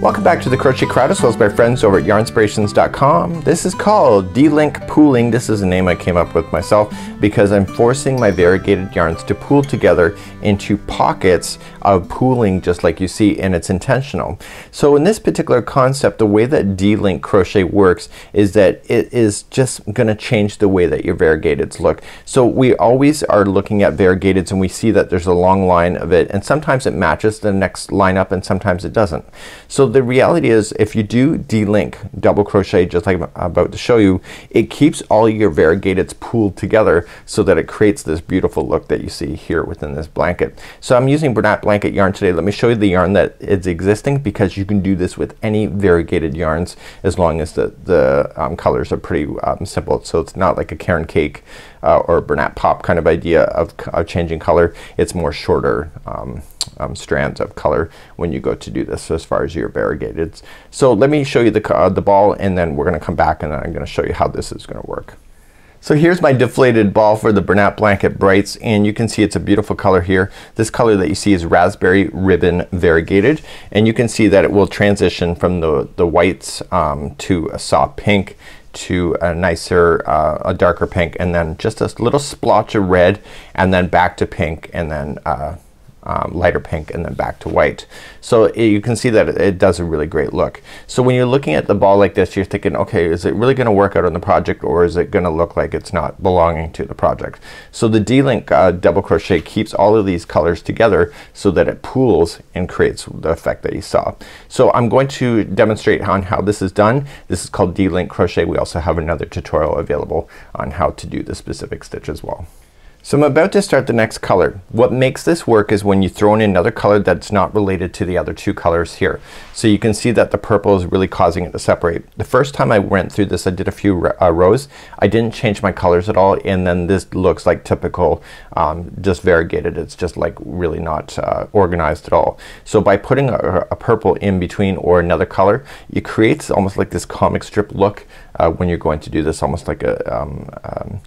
Welcome back to the Crochet Crowd, as well as my friends over at Yarnspirations.com. This is called D-Link Pooling. This is a name I came up with myself because I'm forcing my variegated yarns to pool together into pockets of pooling, just like you see, and it's intentional. So in this particular concept, the way that D-Link crochet works is that it is just going to change the way that your variegateds look. So we always are looking at variegateds and we see that there's a long line of it, and sometimes it matches the next line up and sometimes it doesn't. So the reality is, if you do D-Link double crochet just like I'm about to show you, it keeps all your variegateds pooled together so that it creates this beautiful look that you see here within this blanket. So I'm using Bernat blanket yarn today. Let me show you the yarn that is existing, because you can do this with any variegated yarns as long as the colors are pretty simple. So it's not like a Caron Cake or a Bernat Pop kind of idea of changing color. It's more shorter strands of color when you go to do this, so as far as your variegateds. So let me show you the ball, and then we're gonna come back and then I'm gonna show you how this is gonna work. So here's my deflated ball for the Bernat Blanket Brights, and you can see it's a beautiful color here. This color that you see is Raspberry Ribbon Variegated, and you can see that it will transition from the whites to a soft pink, to a nicer a darker pink, and then just a little splotch of red, and then back to pink, and then lighter pink, and then back to white. So you can see that it does a really great look. So when you're looking at the ball like this, you're thinking, okay, is it really gonna work out on the project, or is it gonna look like it's not belonging to the project? So the D-Link double crochet keeps all of these colors together so that it pools and creates the effect that you saw. So I'm going to demonstrate on how this is done. This is called D-Link crochet. We also have another tutorial available on how to do the specific stitch as well. So I'm about to start the next color. What makes this work is when you throw in another color that's not related to the other two colors here. So you can see that the purple is really causing it to separate. The first time I went through this, I did a few rows. I didn't change my colors at all, and then this looks like typical just variegated. It's just like really not organized at all. So by putting a purple in between or another color, it creates almost like this comic strip look when you're going to do this, almost like a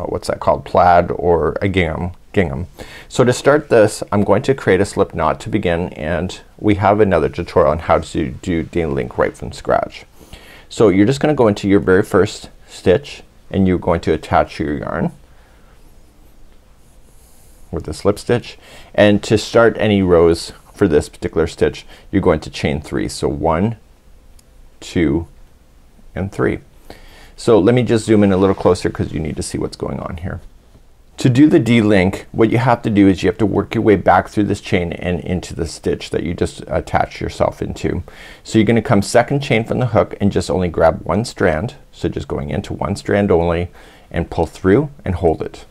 what's that called, plaid or a gingham. So to start this, I'm going to create a slip knot to begin, and we have another tutorial on how to do D-Link right from scratch. So you're just gonna go into your very first stitch, and you're going to attach your yarn with the slip stitch, and to start any rows for this particular stitch, you're going to chain 3. So 1, 2, and 3. So let me just zoom in a little closer because you need to see what's going on here. To do the D-Link, what you have to do is you have to work your way back through this chain and into the stitch that you just attach yourself into. So you're gonna come second chain from the hook and just only grab one strand. So just going into one strand only, and pull through and hold it.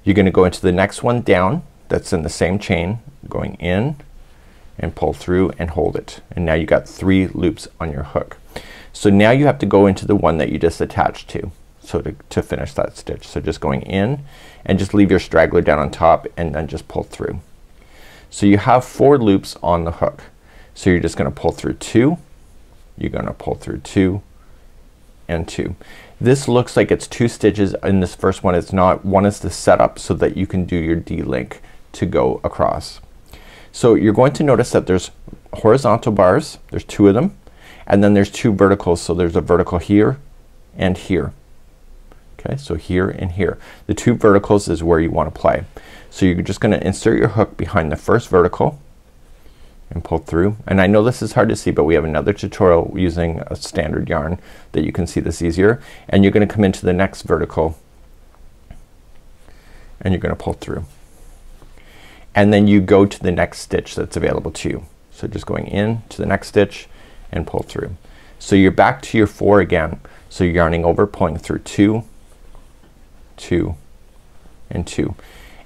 You're gonna go into the next one down that's in the same chain, going in and pull through and hold it. And now you got 3 loops on your hook. So now you have to go into the one that you just attached to, so to finish that stitch. So just going in and just leave your straggler down on top and then just pull through. So you have 4 loops on the hook. So you're just gonna pull through 2, you're gonna pull through 2 and 2. This looks like it's 2 stitches. In this first one it's not. One is the setup so that you can do your D-Link to go across. So you're going to notice that there's horizontal bars, there's 2 of them, and then there's 2 verticals. So there's a vertical here and here. Okay, so here and here. The 2 verticals is where you want to play. So you're just gonna insert your hook behind the first vertical and pull through. And I know this is hard to see, but we have another tutorial using a standard yarn that you can see this easier. And you're gonna come into the next vertical and you're gonna pull through. And then you go to the next stitch that's available to you. So just going in to the next stitch and pull through. So you're back to your 4 again. So you're yarning over, pulling through 2, 2, and 2.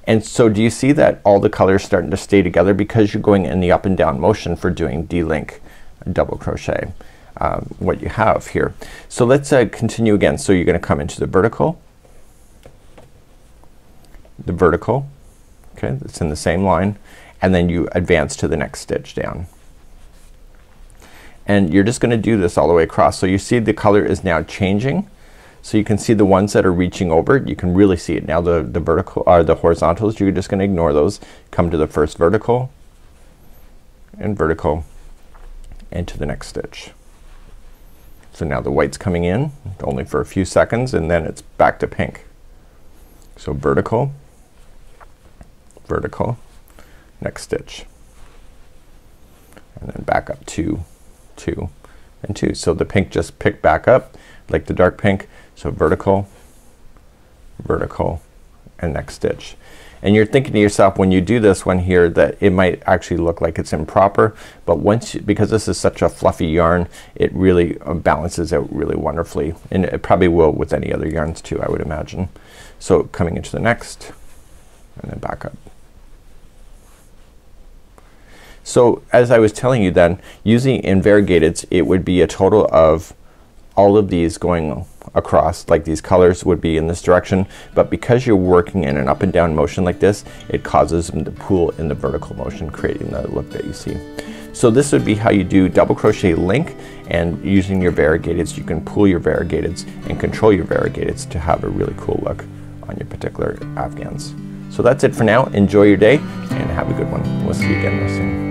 And so do you see that all the colors starting to stay together because you're going in the up and down motion for doing D-Link double crochet, what you have here. So let's continue again. So you're gonna come into the vertical, okay, it's in the same line, and then you advance to the next stitch down. And you're just gonna do this all the way across. So you see the color is now changing. So you can see the ones that are reaching over, you can really see it now. The vertical or the horizontals, you're just gonna ignore those. Come to the first vertical and vertical into the next stitch. So now the white's coming in only for a few seconds and then it's back to pink. So vertical, vertical, next stitch, and then back up 2, 2 and 2. So the pink just picked back up like the dark pink. So vertical, vertical, and next stitch. And you're thinking to yourself when you do this one here that it might actually look like it's improper, but once because this is such a fluffy yarn, it really balances out really wonderfully, and it probably will with any other yarns too, I would imagine. So coming into the next and then back up. So as I was telling you then, using in variegateds it would be a total of all of these going across, like these colors would be in this direction, but because you're working in an up and down motion like this, it causes them to pull in the vertical motion, creating the look that you see. So this would be how you do double crochet link, and using your variegateds you can pull your variegateds and control your variegateds to have a really cool look on your particular afghans. So that's it for now. Enjoy your day and have a good one. We'll see you again real soon.